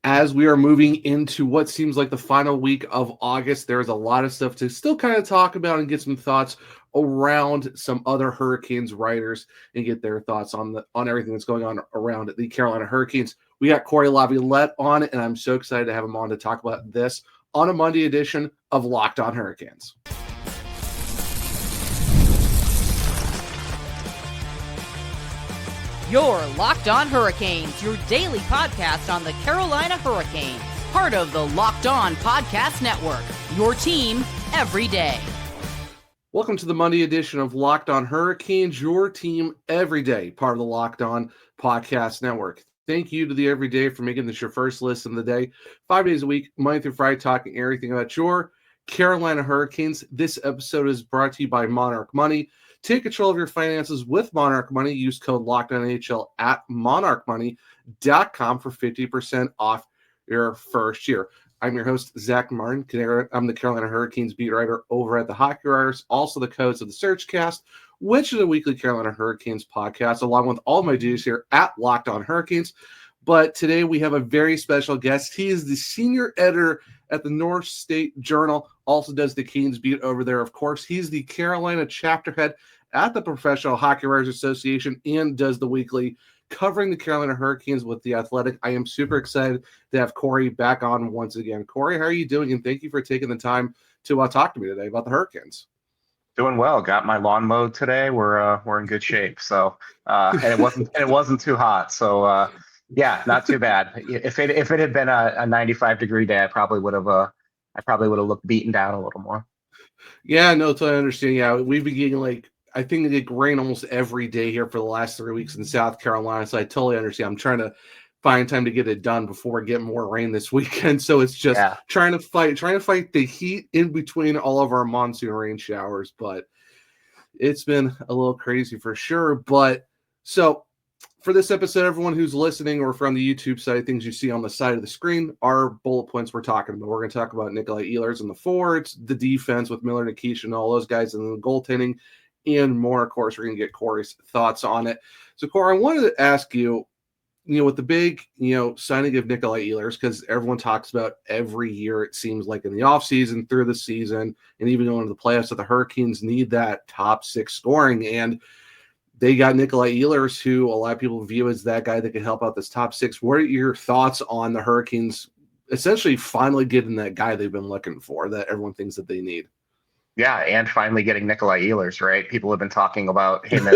As we are moving into what seems like the final week of August, there's a lot of stuff to still kind of talk about and get some thoughts around some other Hurricanes writers and get their thoughts on everything that's going on around the Carolina Hurricanes. We got Cory Lavalette on, and I'm so excited to have him on to talk about this on a Monday edition of Locked On Hurricanes. You're Locked On Hurricanes, your daily podcast on the Carolina Hurricanes. Part of the Locked On Podcast Network, your team every day. Welcome to the Monday edition of Locked On Hurricanes, your team every day, part of the Locked On Podcast Network. Thank you to the Everyday for making this your first listen of the day. 5 days a week, Monday through Friday, talking everything about your Carolina Hurricanes. This episode is brought to you by Monarch Money. Take control of your finances with Monarch Money. Use code LOCKEDONNHL at monarchmoney.com for 50% off your first year. I'm your host, Zach Martin. I'm the Carolina Hurricanes beat writer over at the Hockey Writers, also the host of the Searchcast, which is a weekly Carolina Hurricanes podcast, along with all my duties here at Locked On Hurricanes. But today we have a very special guest. He is the senior editor at the North State Journal, also does the Canes beat over there, of course. He's the Carolina chapter head at the Professional Hockey Writers Association and does the weekly covering the Carolina Hurricanes with The Athletic. I am super excited to have Cory back on once again. Cory, how are you doing? And thank you for taking the time to talk to me today about the Hurricanes. Doing well. Got my lawn mowed today. We're in good shape. So and it wasn't too hot. So yeah, not too bad. If it had been a 95-degree day, I probably would have looked beaten down a little more. Yeah, no, totally understand. Yeah, we've been getting I think it rain almost every day here for the last 3 weeks in South Carolina. So I totally understand. I'm trying to find time to get it done before we get more rain this weekend. So it's just trying to fight the heat in between all of our monsoon rain showers. But it's been a little crazy for sure. But so for this episode, everyone who's listening or from the YouTube side, things you see on the side of the screen are bullet points we're talking about. We're going to talk about Nikolaj Ehlers in the forwards, the defense with Pyotr Nikishin, all those guys, and then the goaltending and more. Of course, we're going to get Cory's thoughts on it. So, Cory, I wanted to ask you, with the big, signing of Nikolaj Ehlers, because everyone talks about every year, it seems like in the offseason, through the season, and even going to the playoffs, that the Hurricanes need that top six scoring. And they got Nikolaj Ehlers, who a lot of people view as that guy that can help out this top six. What are your thoughts on the Hurricanes essentially finally getting that guy they've been looking for, that everyone thinks that they need? Yeah, and finally getting Nikolaj Ehlers, right? People have been talking about him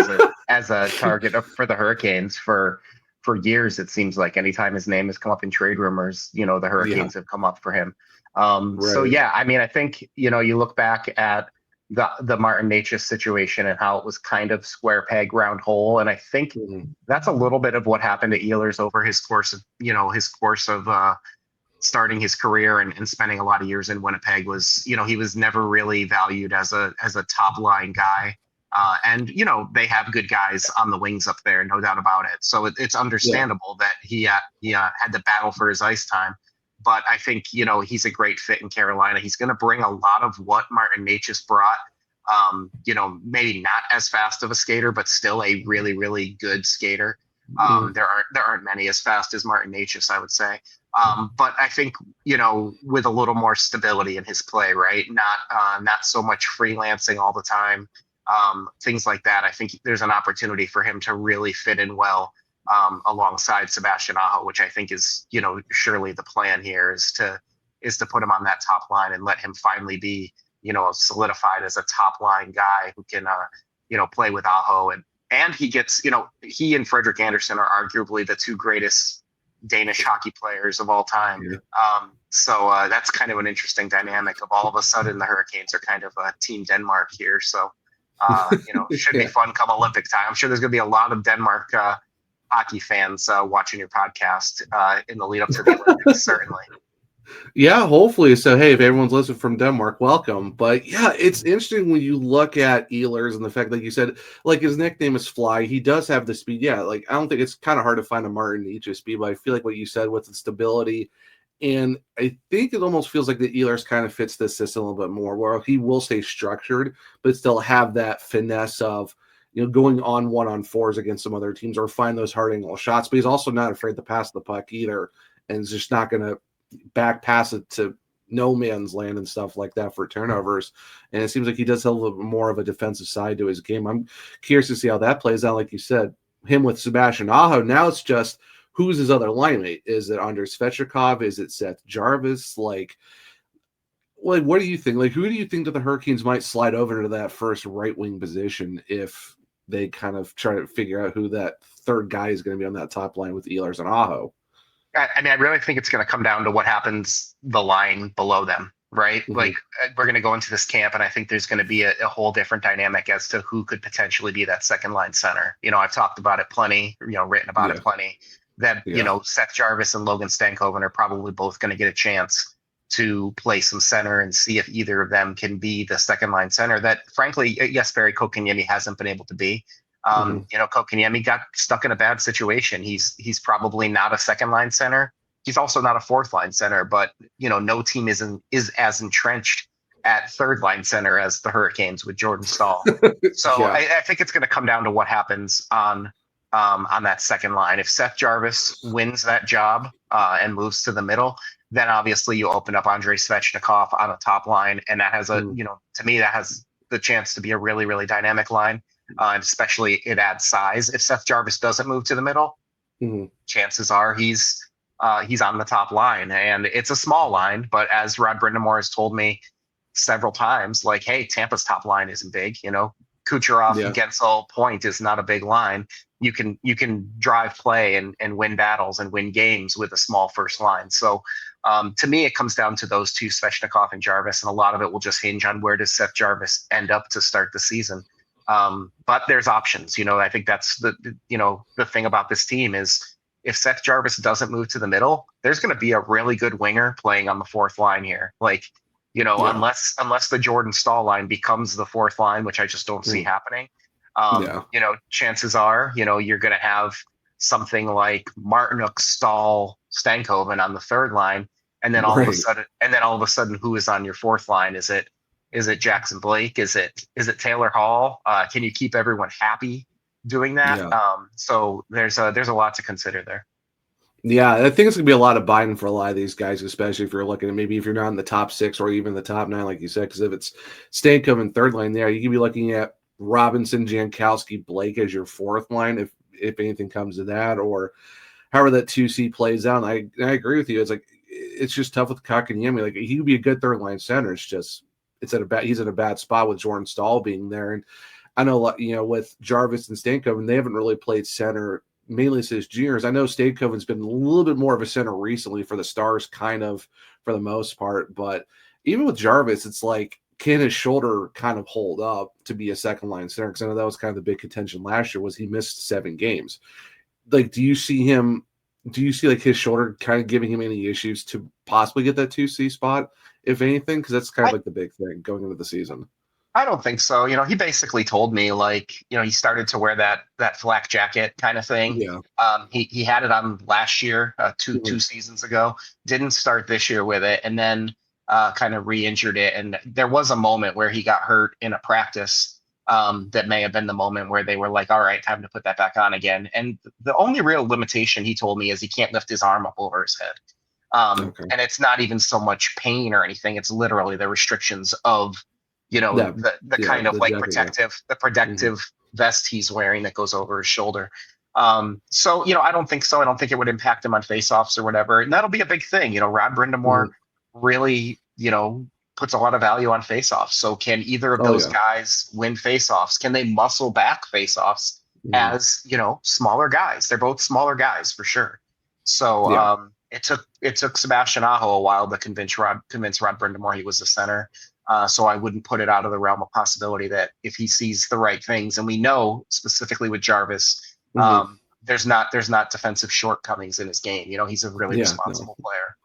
as a target for the Hurricanes for years. It seems like anytime his name has come up in trade rumors, the Hurricanes have come up for him. Right. So yeah, I mean, I think you look back at the Martin Necas situation and how it was kind of square peg round hole, and I think that's a little bit of what happened to Ehlers over his course of starting his career and spending a lot of years in Winnipeg. Was he was never really valued as a top line guy, and they have good guys on the wings up there, no doubt about it. So it's understandable that he had to battle for his ice time. But I think he's a great fit in Carolina. He's going to bring a lot of what Martin Necas brought. Maybe not as fast of a skater, but still a really, really good skater. There aren't many as fast as Martin Necas, I would say. But I think, with a little more stability in his play, right? Not so much freelancing all the time, things like that. I think there's an opportunity for him to really fit in well alongside Sebastian Aho, which I think is, surely the plan here is to put him on that top line and let him finally be, solidified as a top line guy who can, play with Aho. And he gets, he and Frederik Andersen are arguably the two greatest Danish hockey players of all time. Yeah. So that's kind of an interesting dynamic of all of a sudden the Hurricanes are kind of Team Denmark here. So, it should be fun come Olympic time. I'm sure there's going to be a lot of Denmark hockey fans watching your podcast in the lead up to the Olympics, certainly. Yeah, hopefully. So, hey, if everyone's listening from Denmark, welcome. But yeah, it's interesting when you look at Ehlers and the fact that you said, his nickname is Fly. He does have the speed. Yeah, I don't think it's kind of hard to find a Martin Necas speed, but I feel like what you said with the stability. And I think it almost feels like the Ehlers kind of fits this system a little bit more, where he will stay structured, but still have that finesse of, going on 1-on-4s against some other teams or find those hard angle shots. But he's also not afraid to pass the puck either. and is just not going to back pass it to no man's land and stuff like that for turnovers. And it seems like he does have a little bit more of a defensive side to his game. I'm curious to see how that plays out. Like you said, him with Sebastian Aho. Now it's just, who's his other line mate? Is it Anders Svechnikov? Is it Seth Jarvis? Like, what do you think? Like, who do you think that the Hurricanes might slide over to that first right wing position if they kind of try to figure out who that third guy is going to be on that top line with Ehlers and Aho? I mean, I really think it's going to come down to what happens the line below them, right? Mm-hmm. Like, we're going to go into this camp, and I think there's going to be a whole different dynamic as to who could potentially be that second line center. I've talked about it plenty, written about it plenty, that, Seth Jarvis and Logan Stankoven are probably both going to get a chance to play some center and see if either of them can be the second line center that, frankly, Jesperi Kotkaniemi hasn't been able to be. Kotkaniemi got stuck in a bad situation. He's probably not a second line center. He's also not a fourth line center, but no team is as entrenched at third line center as the Hurricanes with Jordan Staal. So I think it's going to come down to what happens on that second line. If Seth Jarvis wins that job and moves to the middle, then obviously you open up Andrei Svechnikov on the top line, and that has to me, that has the chance to be a really, really dynamic line. And especially it adds size. If Seth Jarvis doesn't move to the middle, chances are he's on the top line, and it's a small line. But as Rod Brindamore has told me several times, like, hey, Tampa's top line isn't big. Kucherov, Gensel, Point is not a big line. You can drive play and win battles and win games with a small first line. So to me, it comes down to those two, Svechnikov and Jarvis, and a lot of it will just hinge on where does Seth Jarvis end up to start the season. But there's options. I think that's the thing about this team is if Seth Jarvis doesn't move to the middle, there's going to be a really good winger playing on the fourth line here. Like, unless the Jordan Staal line becomes the fourth line, which I just don't see happening. Chances are, you're going to have something like Martinuk, Staal, Stankoven on the third line, and then all of a sudden, who is on your fourth line? Is it Jackson Blake? Is it Taylor Hall? Can you keep everyone happy doing that? Yeah. So there's a lot to consider there. Yeah, I think it's going to be a lot of Biden for a lot of these guys, especially if you're looking at maybe if you're not in the top 6 or even the top 9, like you said, because if it's Stankoven third line there, you could be looking at Robinson, Jankowski, Blake as your fourth line if anything comes to that, or however that 2C plays out. And I agree with you. It's just tough with Kotkaniemi. Like, he could be a good third line center. It's just he's in a bad spot with Jordan Staal being there. And I know, with Jarvis and Stankoven, they haven't really played center mainly since juniors. I know Stankoven's been a little bit more of a center recently for the Stars, kind of for the most part. But even with Jarvis, it's like, can his shoulder kind of hold up to be a second line center? Because I know that was kind of the big contention last year was he missed 7 games. Like, do you see like his shoulder kind of giving him any issues to possibly get that 2C spot, if anything? Because that's kind of like the big thing going into the season. I don't think so. He basically told me, like, he started to wear that flak jacket kind of thing. Yeah. He had it on last year, two seasons ago. Didn't start this year with it, and then kind of re-injured it. And there was a moment where he got hurt in a practice that may have been the moment where they were like, all right, time to put that back on again. And the only real limitation he told me is he can't lift his arm up over his head. And it's not even so much pain or anything. It's literally the restrictions of, the kind of like protective vest he's wearing that goes over his shoulder. So, I don't think so. I don't think it would impact him on faceoffs or whatever. And that'll be a big thing. Rod Brindamore really, puts a lot of value on faceoffs. So can either of those guys win faceoffs? Can they muscle back faceoffs as, smaller guys? They're both smaller guys for sure. So it took Sebastian Aho a while to convince Rod Brindamore he was the center. So I wouldn't put it out of the realm of possibility that if he sees the right things, and we know specifically with Jarvis, there's not defensive shortcomings in his game. He's a really responsible player.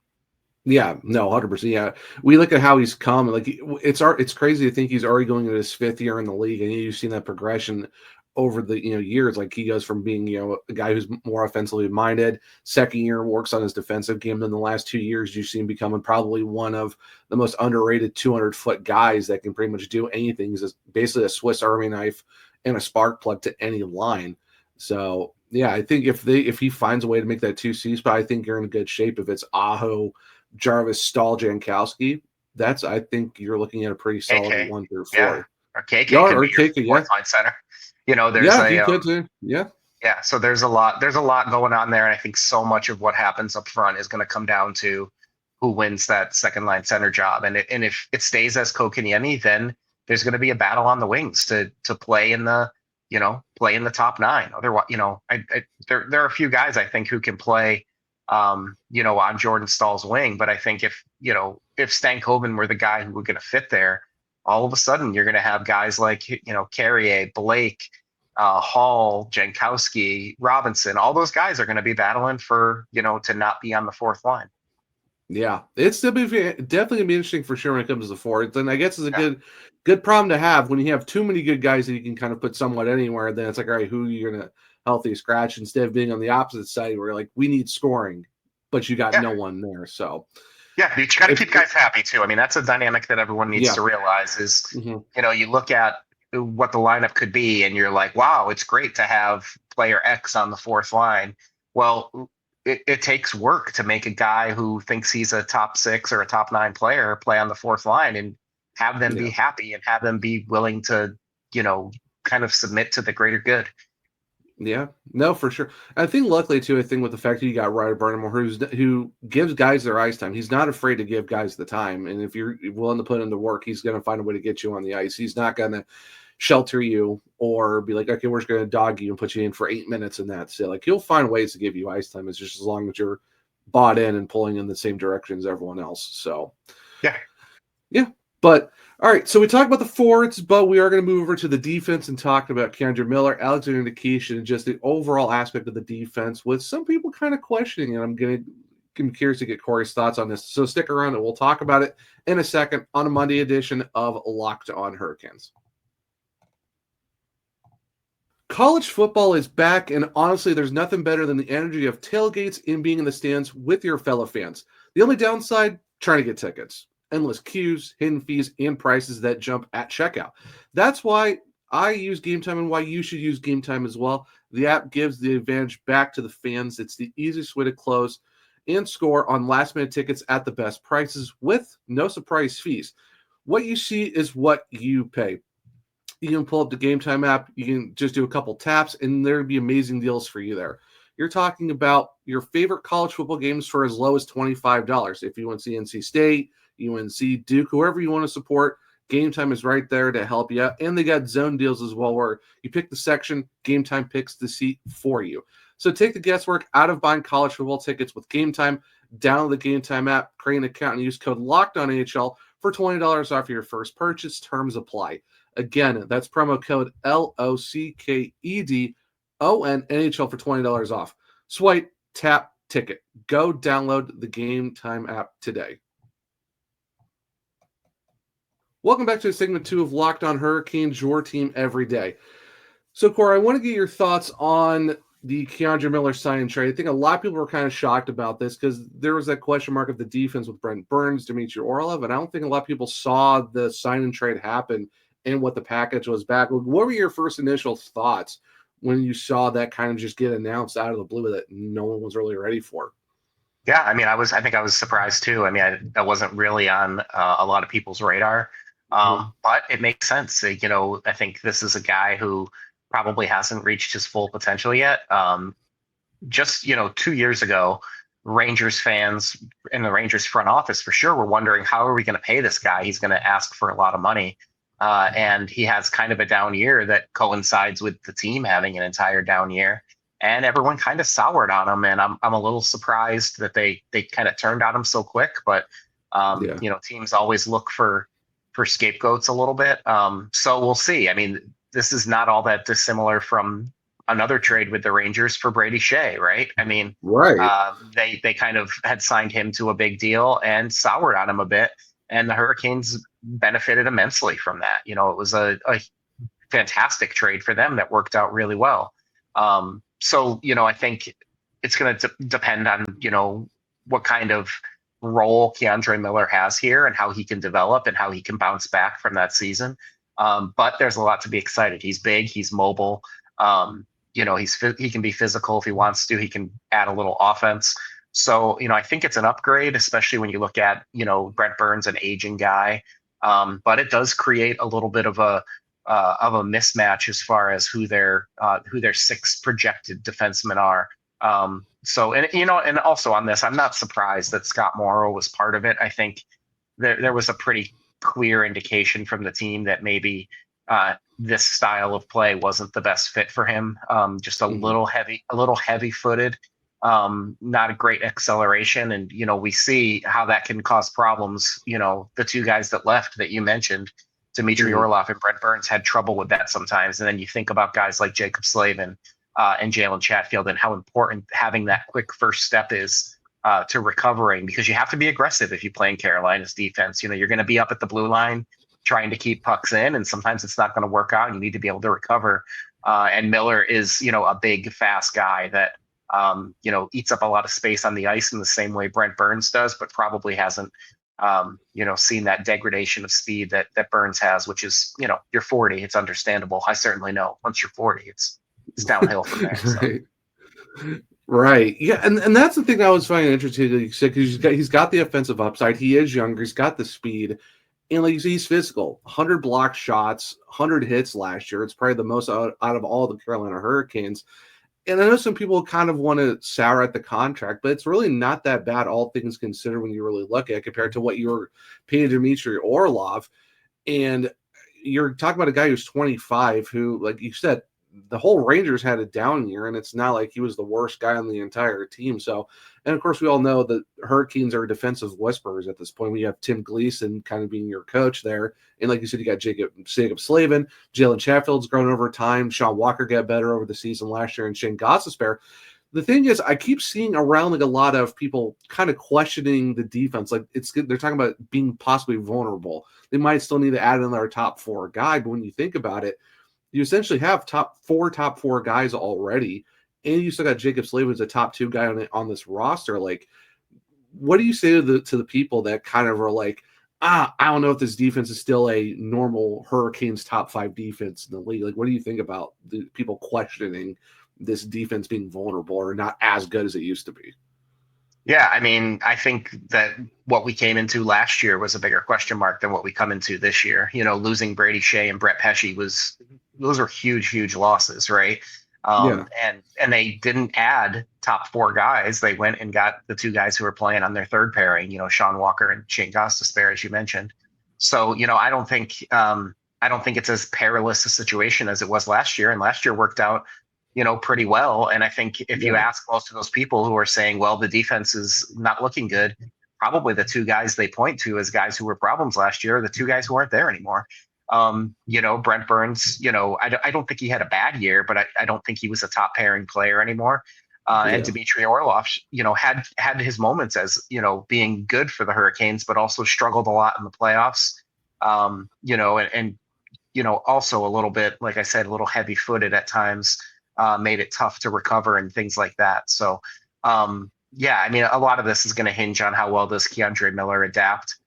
Yeah, no, 100%. Yeah, we look at how he's come. Like, it's crazy to think he's already going into his 5th year in the league, and you've seen that progression over the years. Like, he goes from being a guy who's more offensively minded. 2nd year works on his defensive game. Then the last 2 years, you've seen becoming probably one of the most underrated 200-foot guys that can pretty much do anything. He's basically a Swiss Army knife and a spark plug to any line. So Yeah, I think if he finds a way to make that 2C spot, I think you're in good shape. If it's Aho, Jarvis, Stahl, Jankowski, I think you're looking at a pretty solid KK, 1 through yeah, 4. or KK Yeah, could or be your KK, yeah. fourth line center. There's Yeah, he could too. Yeah. yeah. So there's a lot going on there, and I think so much of what happens up front is going to come down to who wins that second line center job, and if it stays as Kokiniemi, then there's going to be a battle on the wings to play in the top 9. Otherwise, there are a few guys I think who can play, on Jordan Stahl's wing, but I think if Stankoven were the guy who were going to fit there, all of a sudden you're going to have guys like Carrier, Blake, Hall, Jankowski, Robinson. All those guys are going to be battling for to not be on the fourth line. Yeah, it's definitely gonna be interesting for sure when it comes to the forwards. And I guess it's a good problem to have when you have too many good guys that you can kind of put somewhat anywhere. Then it's like, all right, who are you gonna healthy scratch instead of being on the opposite side where like we need scoring, but you got no one there. So yeah, but you got to keep guys happy too. I mean, that's a dynamic that everyone needs to realize is you look at what the lineup could be, and you're like, wow, it's great to have player X on the fourth line. Well, it takes work to make a guy who thinks he's a top 6 or a top 9 player play on the fourth line and have them be happy and have them be willing to, kind of submit to the greater good. Yeah, no, for sure. I think luckily too, with the fact that you got Ryder Barnamore, who gives guys their ice time. He's not afraid to give guys the time. And if you're willing to put in the work, he's going to find a way to get you on the ice. He's not going to shelter you or be like, okay, we're just going to dog you and put you in for 8 minutes and that's it. Like he'll find ways to give you ice time. It's just as long as you're bought in and pulling in the same direction as everyone else. So yeah. But all right, so we talked about the forwards, but we are going to move over to the defense and talk about K'Andre Miller, Alexander Nikishin, and just the overall aspect of the defense with some people kind of questioning it. I'm curious to get Cory's thoughts on this. So stick around and we'll talk about it in a second on a Monday edition of Locked On Hurricanes. College football is back, and honestly, there's nothing better than the energy of tailgates and being in the stands with your fellow fans. The only downside, trying to get tickets. Endless queues, hidden fees, and prices that jump at checkout. That's why I use Game Time and why you should use Game Time as well. The app gives the advantage back to the fans. It's the easiest way to close and score on last-minute tickets at the best prices with no surprise fees. What you see is what you pay. You can pull up the Game Time app. You can just do a couple taps, and there'll be amazing deals for you there. You're talking about your favorite college football games for as low as $25. If you want to see NC State, UNC, Duke, whoever you want to support, Game Time is right there to help you out. And they got zone deals as well where you pick the section, Game Time picks the seat for you. So take the guesswork out of buying college football tickets with Game Time. Download the Game Time app, create an account, and use code LOCKEDONNHL for $20 off your first purchase. Terms apply. Again, that's promo code LOCKEDONNHL for $20 off. Swipe, tap, ticket. Go download the Game Time app today. Welcome back to segment 2 of Locked On Hurricanes, your team every day. So, Cory, I want to get your thoughts on the K'Andre Miller sign and trade. I think a lot of people were kind of shocked about this because there was that question mark of the defense with Brent Burns, Dmitry Orlov, and I don't think a lot of people saw the sign and trade happen and what the package was back. What were your first initial thoughts when you saw that kind of just get announced out of the blue that no one was really ready for? Yeah, I mean, I think I was surprised too. I mean, that wasn't really on a lot of people's radar. But it makes sense. I think this is a guy who probably hasn't reached his full potential yet. Just 2 years ago, Rangers fans in the Rangers front office for sure were wondering, how are we going to pay this guy? He's going to ask for a lot of money. And he has kind of a down year that coincides with the team having an entire down year. And everyone kind of soured on him. And I'm a little surprised that they kind of turned on him so quick. But, teams always look for scapegoats a little bit. So we'll see. I mean, this is not all that dissimilar from another trade with the Rangers for Brady Shea, right? I mean, they kind of had signed him to a big deal and soured on him a bit. And the Hurricanes benefited immensely from that. It was a fantastic trade for them that worked out really well. So, I think it's going to depend on, what kind of role K'Andre Miller has here and how he can develop and how he can bounce back from that season. But there's a lot to be excited. He's big, he's mobile. he can be physical if he wants to. He can add a little offense. So, I think it's an upgrade, especially when you look at, Brent Burns, an aging guy. But it does create a little bit of a mismatch as far as who their 6 projected defensemen are. And also on this, I'm not surprised that Scott Morrow was part of it. I think there was a pretty clear indication from the team that maybe this style of play wasn't the best fit for him. Just a little heavy footed, not a great acceleration. And, we see how that can cause problems. The 2 guys that left that you mentioned, Dmitry Orlov and Brent Burns, had trouble with that sometimes. And then you think about guys like Jacob Slavin and Jalen Chatfield and how important having that quick first step is to recovering, because you have to be aggressive if you play in Carolina's defense. You're going to be up at the blue line trying to keep pucks in, and sometimes it's not going to work out. You need to be able to recover. And Miller is, a big, fast guy that, eats up a lot of space on the ice in the same way Brent Burns does, but probably hasn't, seen that degradation of speed that Burns has, which is, you're 40. It's understandable. I certainly know once you're 40, it's downhill from there. So. Right. Yeah. And that's the thing I was finding interesting. Like you said, because he's got the offensive upside. He is younger. He's got the speed. And like you see, he's physical. 100 blocked shots, 100 hits last year. It's probably the most out of all the Carolina Hurricanes. And I know some people kind of want to sour at the contract, but it's really not that bad, all things considered, when you really look at it, compared to what you were paying Dmitry Orlov. And you're talking about a guy who's 25 who, like you said, the whole Rangers had a down year, and it's not like he was the worst guy on the entire team. So, and of course, we all know that Hurricanes are defensive whisperers at this point. We have Tim Gleason kind of being your coach there. And like you said, you got Jacob Slavin, Jalen Chatfield's grown over time. Sean Walker got better over the season last year, and Shane Gostisbehere. The thing is, I keep seeing around like a lot of people kind of questioning the defense. Like they're talking about being possibly vulnerable. They might still need to add another top 4 guy, but when you think about it, you essentially have top four guys already, and you still got Jacob Slavin as a top 2 guy on this roster. Like, what do you say to the people that kind of are like, I don't know if this defense is still a normal Hurricanes top 5 defense in the league? Like, what do you think about the people questioning this defense being vulnerable or not as good as it used to be? Yeah, I mean, I think that what we came into last year was a bigger question mark than what we come into this year. Losing Brady Shea and Brett Pesce those are huge losses, right? And they didn't add top 4 guys. They went and got the 2 guys who were playing on their third pairing, Sean Walker and Shane Gostisbehere, as you mentioned. So, I don't think it's as perilous a situation as it was last year. And last year worked out, pretty well. And I think if you ask most of those people who are saying, well, the defense is not looking good, probably the 2 guys they point to as guys who were problems last year are the 2 guys who aren't there anymore. Brent Burns, I don't think he had a bad year, but I don't think he was a top pairing player anymore. And Dmitry Orlov, had his moments as, being good for the Hurricanes, but also struggled a lot in the playoffs. Also a little bit, like I said, a little heavy footed at times, made it tough to recover and things like that. So, I mean, a lot of this is going to hinge on how well does K'Andre Miller adapt.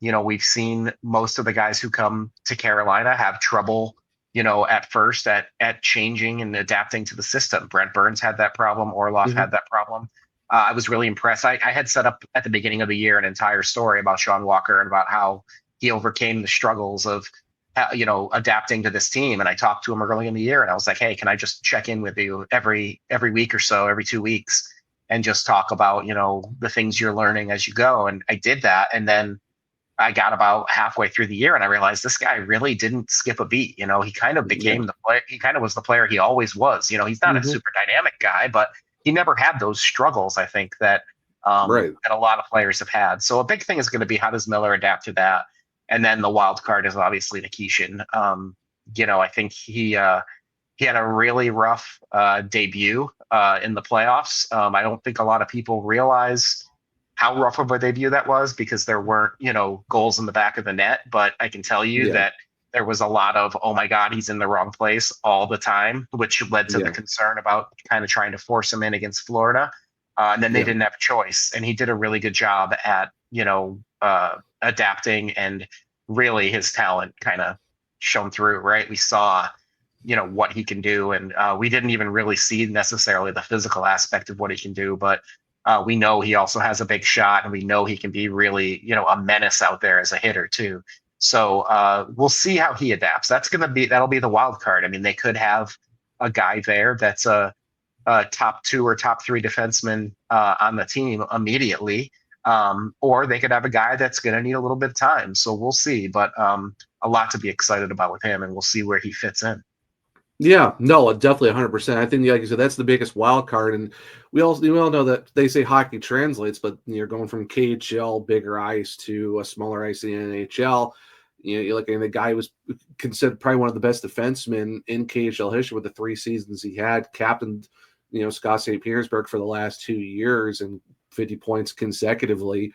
We've seen most of the guys who come to Carolina have trouble, at first at changing and adapting to the system. Brent Burns had that problem. Orlov had that problem. I was really impressed. I had set up at the beginning of the year an entire story about Sean Walker and about how he overcame the struggles of, adapting to this team. And I talked to him early in the year and I was like, hey, can I just check in with you every week or so, every 2 weeks, and just talk about, the things you're learning as you go. And I did that. And then I got about halfway through the year and I realized this guy really didn't skip a beat. He kind of became the player. He kind of was the player he always was. He's not a super dynamic guy, but he never had those struggles, I think, that that a lot of players have had. So a big thing is going to be, how does Miller adapt to that? And then the wild card is obviously Nikishin. I think he had a really rough debut in the playoffs. I don't think a lot of people realize how rough of a debut that was, because there weren't, goals in the back of the net. But I can tell you that there was a lot of, oh my God, he's in the wrong place all the time, which led to the concern about kind of trying to force him in against Florida. And then they didn't have a choice. And he did a really good job at, adapting, and really his talent kind of shone through, right? We saw what he can do. And we didn't even really see necessarily the physical aspect of what he can do, but we know he also has a big shot, and we know he can be really, a menace out there as a hitter too. So we'll see how he adapts. That'll be the wild card. I mean, they could have a guy there that's a top 2 or top 3 defenseman on the team immediately. Or they could have a guy that's going to need a little bit of time. So we'll see, but a lot to be excited about with him, and we'll see where he fits in. Yeah, no, definitely 100%. I think, like you said, that's the biggest wild card, and we all know that they say hockey translates, but you're going from KHL, bigger ice, to a smaller ice in the NHL. You're looking at the guy who was considered probably one of the best defensemen in KHL history with the 3 seasons he had, captained, Scott St. Petersburg for the last 2 years and 50 points consecutively,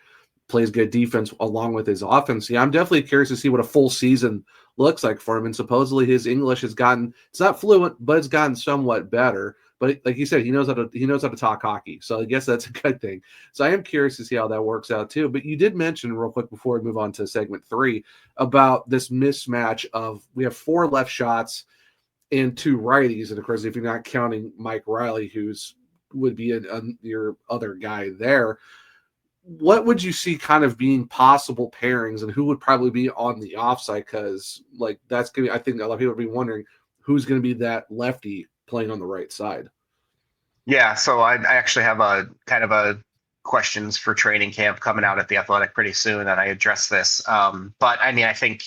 plays good defense along with his offense. Yeah, I'm definitely curious to see what a full season looks like for him. And supposedly his English has gotten, it's not fluent, but it's gotten somewhat better. But like you said, he knows how to talk hockey. So I guess that's a good thing. So I am curious to see how that works out too. But you did mention real quick before we move on to segment 3 about this mismatch of, we have 4 left shots and 2 righties. And of course, if you're not counting Mike Riley, would be your other guy there, what would you see kind of being possible pairings, and who would probably be on the offside? Because that's gonna be, I think a lot of people would be wondering who's going to be that lefty playing on the right side. Yeah, so I actually have a kind of a questions for training camp coming out at the Athletic pretty soon, and I address this. But I mean, I think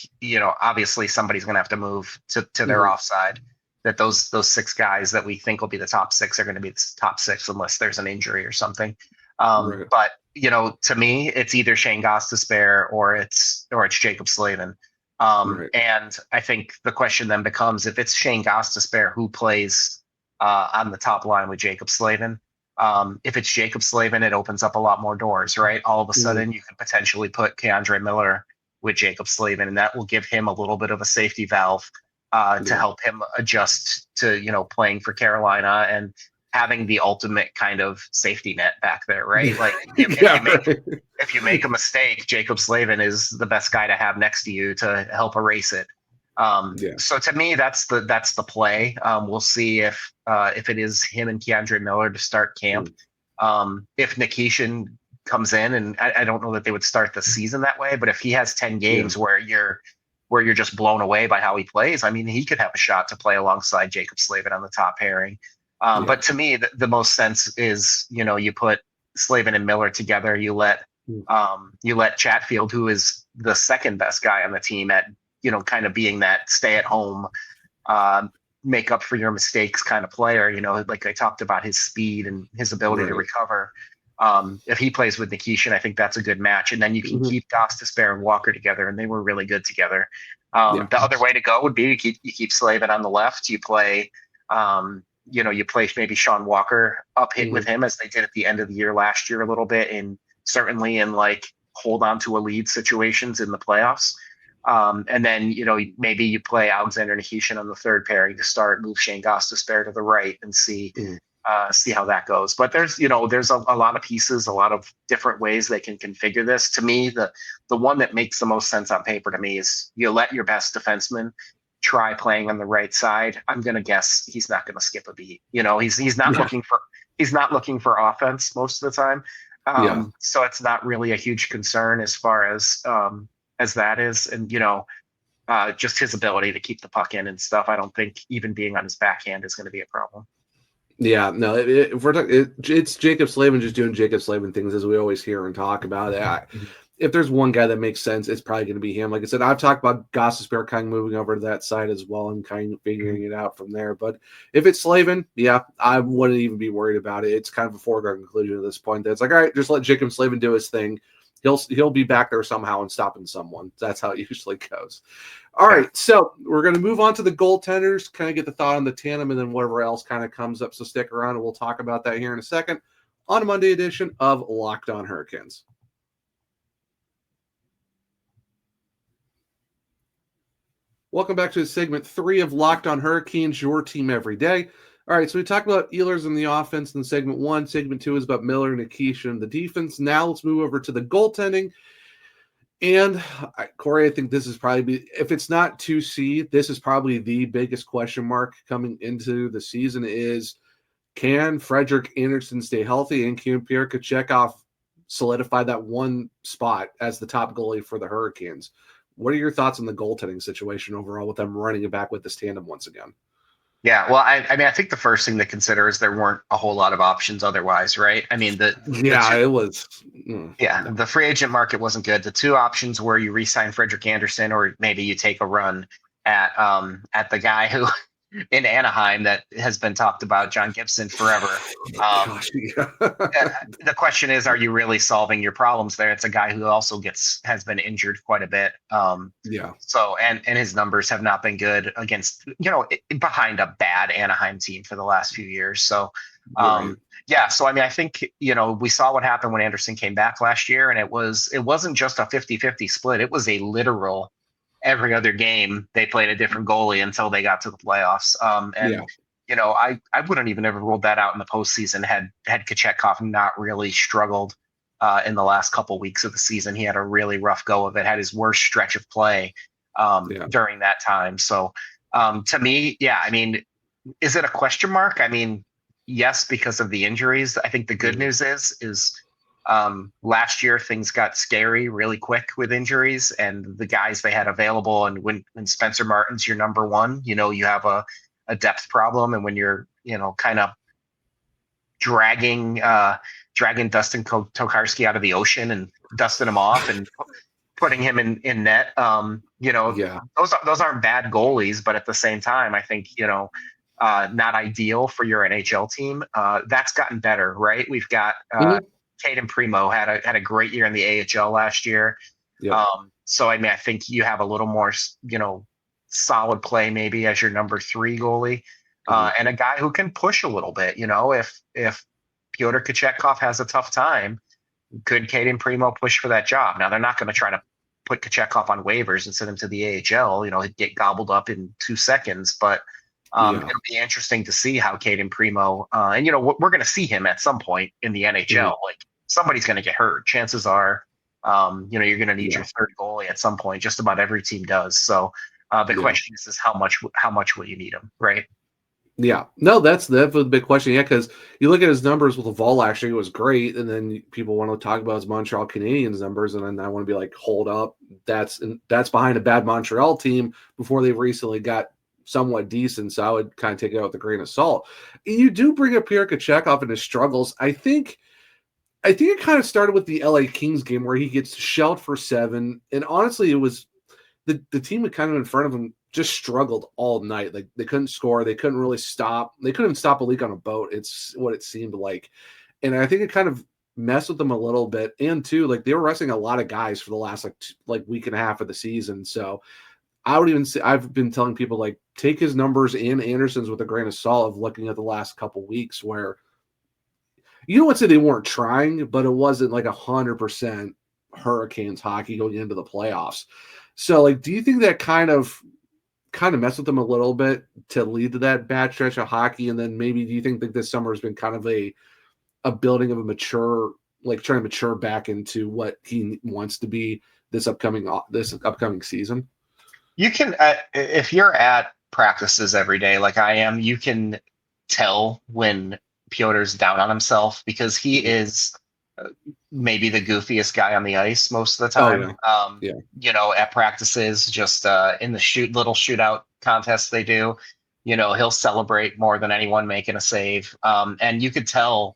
obviously somebody's going to have to move to their offside. That those 6 guys that we think will be the top 6 are going to be the top 6 unless there's an injury or something. Right. But to me, it's either Shane Gostisbehere or it's Jacob Slavin. Right. And I think the question then becomes, if it's Shane Gostisbehere, who plays on the top line with Jacob Slavin? If it's Jacob Slavin, it opens up a lot more doors, right? All of a sudden, you can potentially put K'Andre Miller with Jacob Slavin, and that will give him a little bit of a safety valve to help him adjust to playing for Carolina and having the ultimate kind of safety net back there, right? Like if you make a mistake, Jacob Slavin is the best guy to have next to you to help erase it. So to me, that's the play. We'll see if it is him and K'Andre Miller to start camp. If Nikishin comes in, and I don't know that they would start the season that way, but if he has 10 games where you're just blown away by how he plays, I mean, he could have a shot to play alongside Jacob Slavin on the top pairing. But to me, the most sense is, you put Slavin and Miller together. You let Chatfield, who is the second best guy on the team at, kind of being that stay at home, make up for your mistakes kind of player. Like I talked about his speed and his ability to recover. If he plays with Nikishin, I think that's a good match. And then you can keep Gostisbehere and Walker together, and they were really good together. The other way to go would be you keep Slavin on the left. You play you play maybe Sean Walker up hit with him, as they did at the end of the year last year a little bit, and certainly in hold on to a lead situations in the playoffs. And then, maybe you play Alexander Nikishin on the third pairing to start, move Shane Gostisbehere to the right, and see how that goes. But there's a lot of pieces, a lot of different ways they can configure this. To me, the one that makes the most sense on paper to me is you let your best defenseman try playing on the right side. I'm going to guess he's not going to skip a beat. He's not looking for offense most of the time. So it's not really a huge concern as far as that is. And, just his ability to keep the puck in and stuff. I don't think even being on his backhand is going to be a problem. Yeah, no, if we're talking, it's Jacob Slavin just doing Jacob Slavin things, as we always hear and talk about it. If there's one guy that makes sense, it's probably going to be him. Like I said, I've talked about Gostisbehere kind of moving over to that side as well and kind of figuring it out from there. But if it's Slavin, I wouldn't even be worried about it. It's kind of a foregone conclusion at this point. That's like, all right, just let Jacob Slavin do his thing. He'll be back there somehow and stopping someone. That's how it usually goes. All right, so we're going to move on to the goaltenders, kind of get the thought on the tandem, and then whatever else kind of comes up. So stick around, and we'll talk about that here in a second on a Monday edition of Locked On Hurricanes. Welcome back to segment 3 of Locked On Hurricanes, your team every day. All right, so we talked about Ehlers in the offense in segment 1. Segment 2 is about Miller, Nikishin, the defense. Now let's move over to the goaltending. And Cory, I think this is probably, if it's not 2C, this is probably the biggest question mark coming into the season is, can Frederik Andersen stay healthy, and can Pyotr Kovhetkov solidify that one spot as the top goalie for the Hurricanes? What are your thoughts on the goaltending situation overall with them running it back with this tandem once again? Yeah, well, I mean, I think the first thing to consider is there weren't a whole lot of options otherwise, right? I mean, it was. The free agent market wasn't good. The two options were you re-sign Frederik Andersen, or maybe you take a run at the guy who in Anaheim that has been talked about, John Gibson, forever. The question is, are you really solving your problems there? It's a guy who also has been injured quite a bit. So and his numbers have not been good against, behind a bad Anaheim team for the last few years. So so I mean, I think, we saw what happened when Andersen came back last year, and it wasn't just a 50-50 split. It was a literal every other game they played a different goalie until they got to the playoffs. I wouldn't even ever ruled that out in the postseason had Kovhetkov not really struggled in the last couple weeks of the season. He had a really rough go of it, had his worst stretch of play during that time. So to me, I mean, is it a question mark? I mean, yes, because of the injuries. I think the good news is last year things got scary really quick with injuries and the guys they had available. And when Spencer Martin's your number one, you have a depth problem. And when you're, kind of dragging Dustin Tokarski out of the ocean and dusting him off and putting him in net, those aren't bad goalies, but at the same time, I think, not ideal for your NHL team. That's gotten better, right? We've got Tandem Primo had a great year in the AHL last year. So I mean, I think you have a little more, solid play maybe as your number 3 goalie, and a guy who can push a little bit. If Pyotr Kovhetkov has a tough time, could Tandem Primo push for that job? Now they're not going to try to put Kovhetkov on waivers and send him to the AHL. He'd get gobbled up in 2 seconds, but it'll be interesting to see how Tandem Primo, and we're going to see him at some point in the NHL. Like, somebody's going to get hurt. Chances are, you're going to need your third goalie at some point. Just about every team does. So the question is how much will you need him, right? Yeah, no, that's the big question. Yeah, because you look at his numbers with Laval last year, it was great, and then people want to talk about his Montreal Canadiens numbers, and then I want to be like, hold up, that's behind a bad Montreal team before they've recently got somewhat decent. So I would kind of take it out with a grain of salt. You do bring up Pyotr Kovhetkov and his struggles. I think it kind of started with the LA Kings game where he gets shelled for 7. And honestly, it was the team that kind of in front of him just struggled all night. Like, they couldn't score. They couldn't really stop. They couldn't stop a leak on a boat. It's what it seemed like. And I think it kind of messed with them a little bit. And too, like, they were resting a lot of guys for the last week and a half of the season. So I would even say, I've been telling people, like, take his numbers and Anderson's with a grain of salt of looking at the last couple weeks where you don't want to say they weren't trying, but it wasn't like 100% Hurricanes hockey going into the playoffs. So, like, do you think that kind of messed with them a little bit to lead to that bad stretch of hockey? And then maybe do you think that this summer has been kind of a building of a mature, like, trying to mature back into what he wants to be this upcoming season? You can, if you're at practices every day like I am, you can tell when Pyotr's down on himself, because he is maybe the goofiest guy on the ice most of the time. At practices, just in the little shootout contests they do, he'll celebrate more than anyone making a save. And you could tell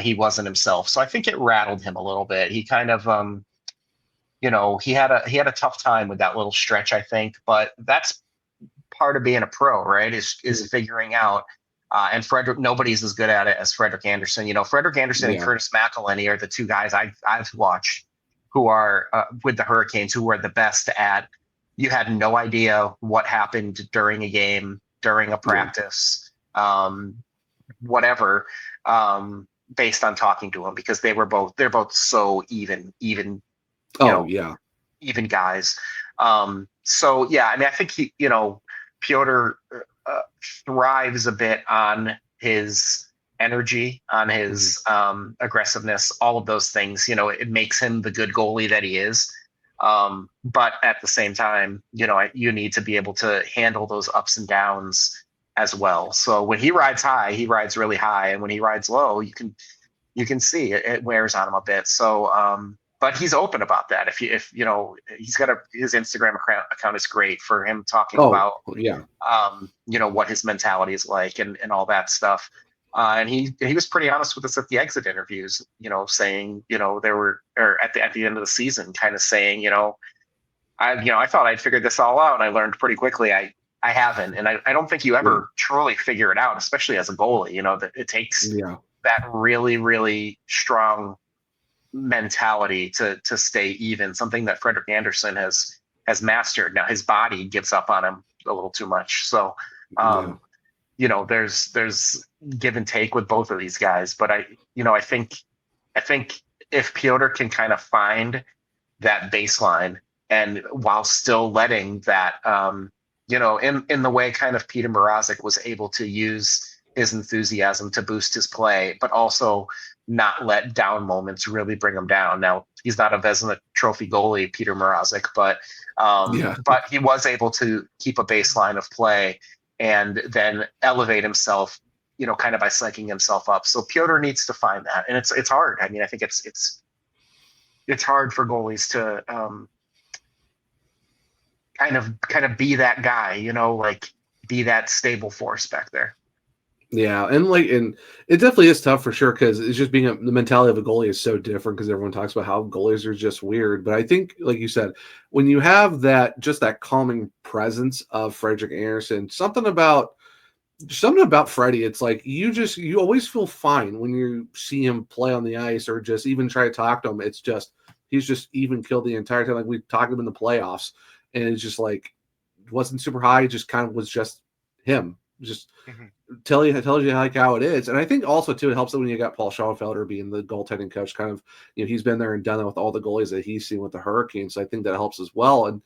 he wasn't himself. So I think it rattled him a little bit. He kind of, he had a tough time with that little stretch, I think, but that's part of being a pro, right? Is figuring out. And nobody's as good at it as Frederik Andersen. Frederik Andersen and Curtis McElhinney are the two guys I've watched who are with the Hurricanes, who are the best at. You had no idea what happened during a game, during a practice, whatever, based on talking to them, because they're both so even guys. So yeah, I mean, I think Pyotr thrives a bit on his energy, on his aggressiveness, all of those things. It makes him the good goalie that he is. But at the same time, you need to be able to handle those ups and downs as well. So when he rides high, he rides really high, and when he rides low, you can see it wears on him a bit. So, but he's open about that. If he's got his Instagram account is great for him talking about, yeah, what his mentality is like and all that stuff. And he was pretty honest with us at the exit interviews, saying, there were, or at the end of the season, kind of saying, I thought I'd figured this all out, and I learned pretty quickly I haven't, and I don't think you ever truly figure it out, especially as a goalie. That it takes that really, really strong mentality to stay even. Something that Frederik Andersen has mastered. Now his body gives up on him a little too much, so there's give and take with both of these guys. But I think if Pyotr can kind of find that baseline, and while still letting that, in the way kind of Peter Mrazek was able to use his enthusiasm to boost his play, but also not let down moments really bring him down. Now, he's not a Vezina Trophy goalie, Peter Mrazek, but he was able to keep a baseline of play and then elevate himself, kind of by psyching himself up. So Pyotr needs to find that, and it's hard. I mean, I think it's hard for goalies to kind of be that guy, be that stable force back there. Yeah, and it definitely is tough for sure, because it's just the mentality of a goalie is so different, because everyone talks about how goalies are just weird. But I think, like you said, when you have that calming presence of Frederik Andersen, something about Freddie, it's like you always feel fine when you see him play on the ice, or just even try to talk to him. It's just he's just even killed the entire time. Like, we talked to him in the playoffs, and it's just like wasn't super high, just kind of was just him. Just tells you like how it is. And I think also too, it helps that when you got Paul Schaufelder being the goaltending coach, kind of, he's been there and done it with all the goalies that he's seen with the Hurricanes. So I think that helps as well. And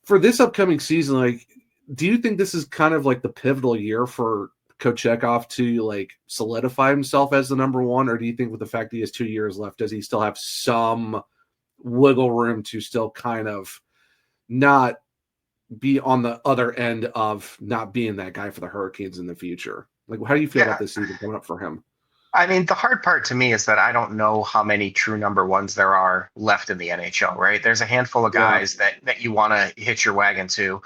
for this upcoming season, like, do you think this is kind of like the pivotal year for Kovhetkov to like solidify himself as the number one? Or do you think with the fact that he has 2 years left, does he still have some wiggle room to still kind of not be on the other end of not being that guy for the Hurricanes in the future? Like, how do you feel about this season coming up for him? I mean, the hard part to me is that I don't know how many true number ones there are left in the NHL, right? There's a handful of guys that you want to hitch your wagon to.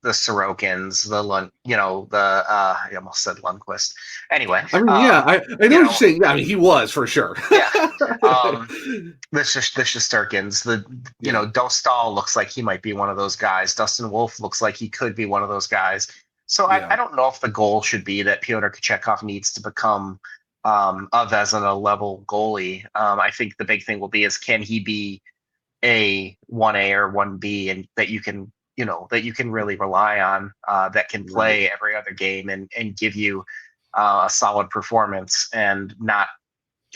The Sorokins, I almost said Lundqvist. Anyway, I mean, I know what you're saying. Yeah, I mean, he was for sure. The Shesterkins, Dostal looks like he might be one of those guys. Dustin Wolf looks like he could be one of those guys. So I don't know if the goal should be that Pyotr Kovhetkov needs to become a Vezina level goalie. I think the big thing will be is, can he be a 1A or 1B, and that you can really rely on, that can play every other game and give you a solid performance, and not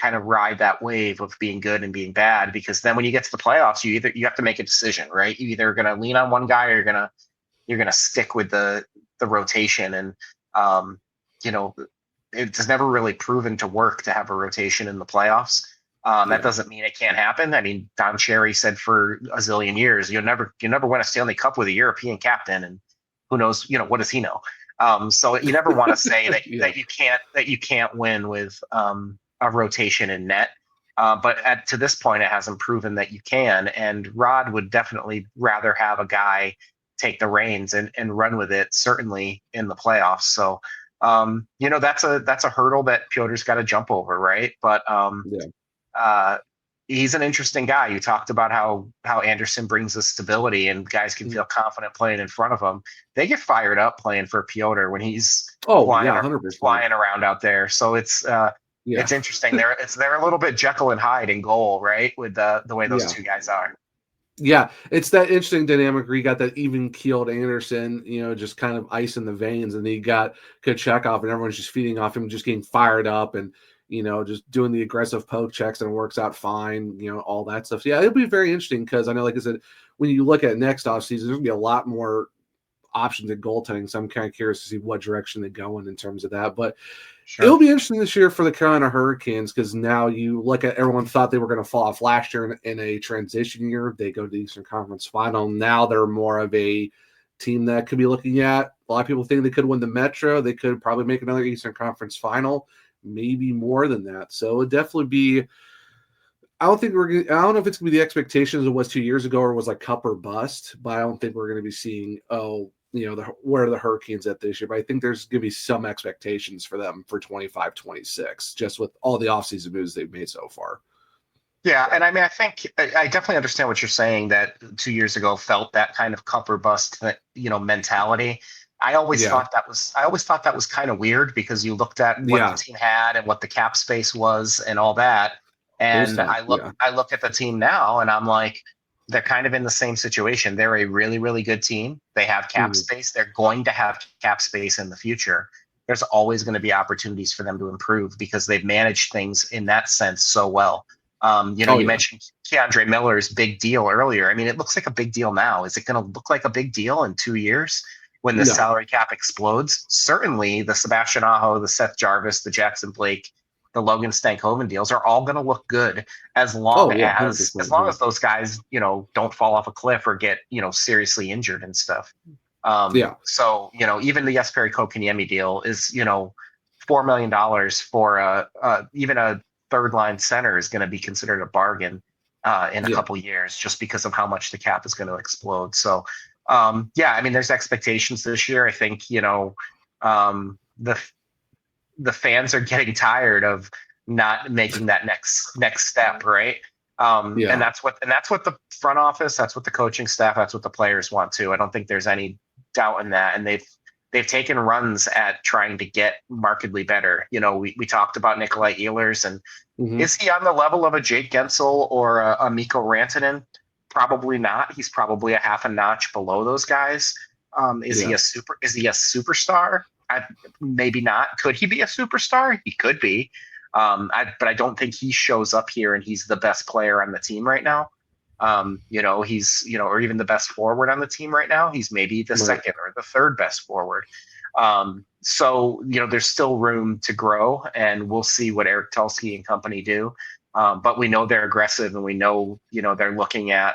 kind of ride that wave of being good and being bad. Because then when you get to the playoffs, you have to make a decision, right? You either going to lean on one guy, or you're gonna stick with the rotation. And it's never really proven to work to have a rotation in the playoffs. That doesn't mean it can't happen. I mean, Don Cherry said for a zillion years, you never win a Stanley Cup with a European captain, and who knows, what does he know? So you never want to say that that you can't win with a rotation in net. But to this point, it hasn't proven that you can. And Rod would definitely rather have a guy take the reins and run with it, certainly in the playoffs. So that's a hurdle that Pyotr's got to jump over, right? But he's an interesting guy. You talked about how Andersen brings the stability, and guys can feel confident playing in front of him. They get fired up playing for Pyotr when he's flying around out there. So it's interesting. They're a little bit Jekyll and Hyde in goal, right? With the way those two guys are. Yeah, it's that interesting dynamic where you got that even-keeled Andersen, just kind of ice in the veins, and then you got Kovhetkov, and everyone's just feeding off him, just getting fired up, and just doing the aggressive poke checks, and it works out fine, all that stuff. So, yeah, it'll be very interesting, because I know, like I said, when you look at next offseason, there's going to be a lot more options at goaltending, so I'm kind of curious to see what direction they go in terms of that. But It'll be interesting this year for the Carolina Hurricanes because now you look at everyone thought they were going to fall off last year in a transition year. They go to the Eastern Conference Final. Now they're more of a team that could be looking at. A lot of people think they could win the Metro. They could probably make another Eastern Conference Final, maybe more than that. So it would definitely be. I don't know if it's going to be the expectations it was 2 years ago or was like cup or bust, but I don't think we're going to be seeing, where are the Hurricanes at this year? But I think there's going to be some expectations for them for 25-26, just with all the offseason moves they've made so far. Yeah, and I mean, I think I definitely understand what you're saying, that 2 years ago felt that kind of cup or bust, mentality. I always thought that was kind of weird because you looked at what the team had and what the cap space was and all that. And I look at the team now and I'm like, they're kind of in the same situation. They're a really, really good team. They have cap space. They're going to have cap space in the future. There's always going to be opportunities for them to improve because they've managed things in that sense so well. You mentioned K'Andre Miller's big deal earlier. I mean, it looks like a big deal now. Is it going to look like a big deal in 2 years when the salary cap explodes? Certainly the Sebastian Aho, the Seth Jarvis, the Jackson Blake, the Logan Stankoven deals are all going to look good as long as those guys, don't fall off a cliff or get, seriously injured and stuff. So, even the Jesperi Kotkaniemi deal is, $4 million for even a third line center is going to be considered a bargain in a couple years just because of how much the cap is going to explode. So, I mean, there's expectations this year. I think, the fans are getting tired of not making that next step, right? And that's what the front office, that's what the coaching staff, that's what the players want to. I don't think there's any doubt in that. And they've taken runs at trying to get markedly better. We talked about Nikolaj Ehlers, and is he on the level of a Jake Gensel or a Mikko Rantanen? Probably not. He's probably a half a notch below those guys. Is he a superstar? Maybe not. Could he be a superstar? He could be. But I don't think he shows up here and he's the best player on the team right now. He's, or even the best forward on the team right now. He's maybe the second or the third best forward. So, there's still room to grow, and we'll see what Eric Tulsky and company do. But we know they're aggressive, and we know, they're looking at,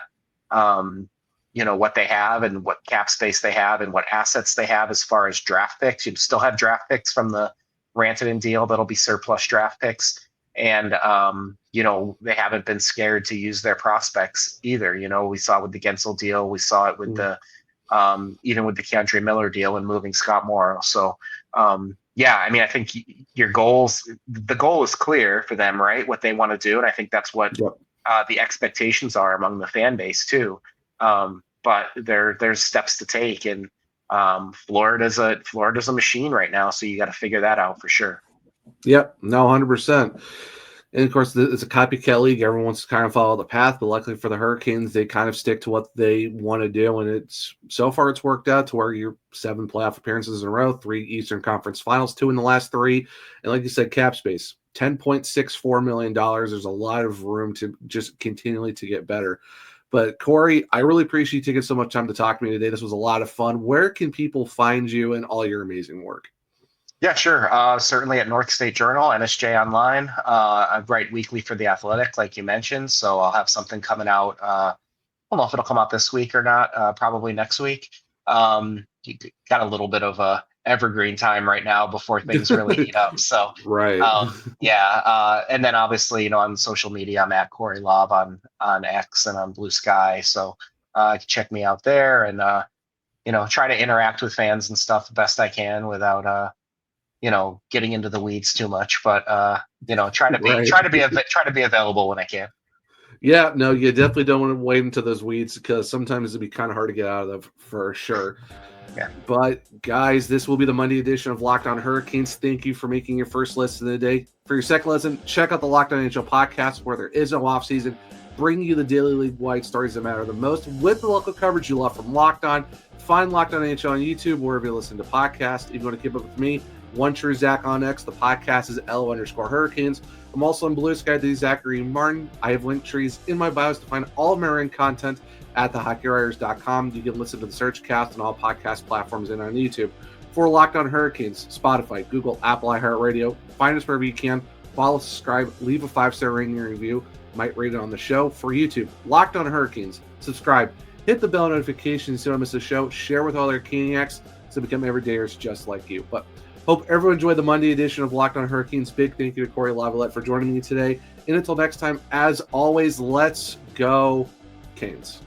what they have and what cap space they have and what assets they have as far as draft picks. You still have draft picks from the Rantanen deal that'll be surplus draft picks. And, they haven't been scared to use their prospects either. We saw it with the Gensel deal. We saw it with the, even with the K'Andre Miller deal and moving Scott Morrow. So, I mean, I think the goal is clear for them, right? What they want to do. And I think that's what the expectations are among the fan base too. But there's steps to take, and Florida's a machine right now. So you got to figure that out for sure. Yep. No, 100%. And of course, it's a copycat league. Everyone wants to kind of follow the path, but luckily for the Hurricanes, they kind of stick to what they want to do. And so far it's worked out to where you're 7 playoff appearances in a row, 3 Eastern Conference Finals, 2 in the last 3. And like you said, cap space, $10.64 million. There's a lot of room to just continually to get better. But Cory, I really appreciate you taking so much time to talk to me today. This was a lot of fun. Where can people find you and all your amazing work? Yeah, sure. Certainly at North State Journal, NSJ Online. I write weekly for The Athletic, like you mentioned. So I'll have something coming out. I don't know if it'll come out this week or not. Probably next week. You got a little bit of a evergreen time right now before things really heat up. So right. And then obviously, on social media, I'm at Cory Lav on X and on Blue Sky. So check me out there and try to interact with fans and stuff the best I can without getting into the weeds too much, but try to be available when I can. Yeah, no, you definitely don't want to wade into those weeds because sometimes it'd be kind of hard to get out of for sure. Yeah. But guys, this will be the Monday edition of Locked On Hurricanes. Thank you for making your first listen of the day. For your second listen, check out the Locked On NHL podcast where there is no offseason, bringing you the daily league-wide stories that matter the most with the local coverage you love from Locked On. Find Locked On NHL on YouTube, wherever you listen to podcasts. If you want to keep up with me, One True Zach on X. The podcast is LO_Hurricanes. I'm also on Blue Sky, the Zachary Martin. I have link trees in my bios to find all of my written content at thehockeywriters.com. You can listen to the Searchcast on all podcast platforms and on YouTube. for Locked On Hurricanes, Spotify, Google, Apple, iHeartRadio. Find us wherever you can. Follow, subscribe, leave a 5-star rating and review. Might rate it on the show. For YouTube, Locked On Hurricanes. Subscribe. Hit the bell notifications so you don't miss the show. Share with all their Caniacs to become everydayers just like you. But hope everyone enjoyed the Monday edition of Locked On Hurricanes. Big thank you to Cory Lavalette for joining me today. And until next time, as always, let's go Canes.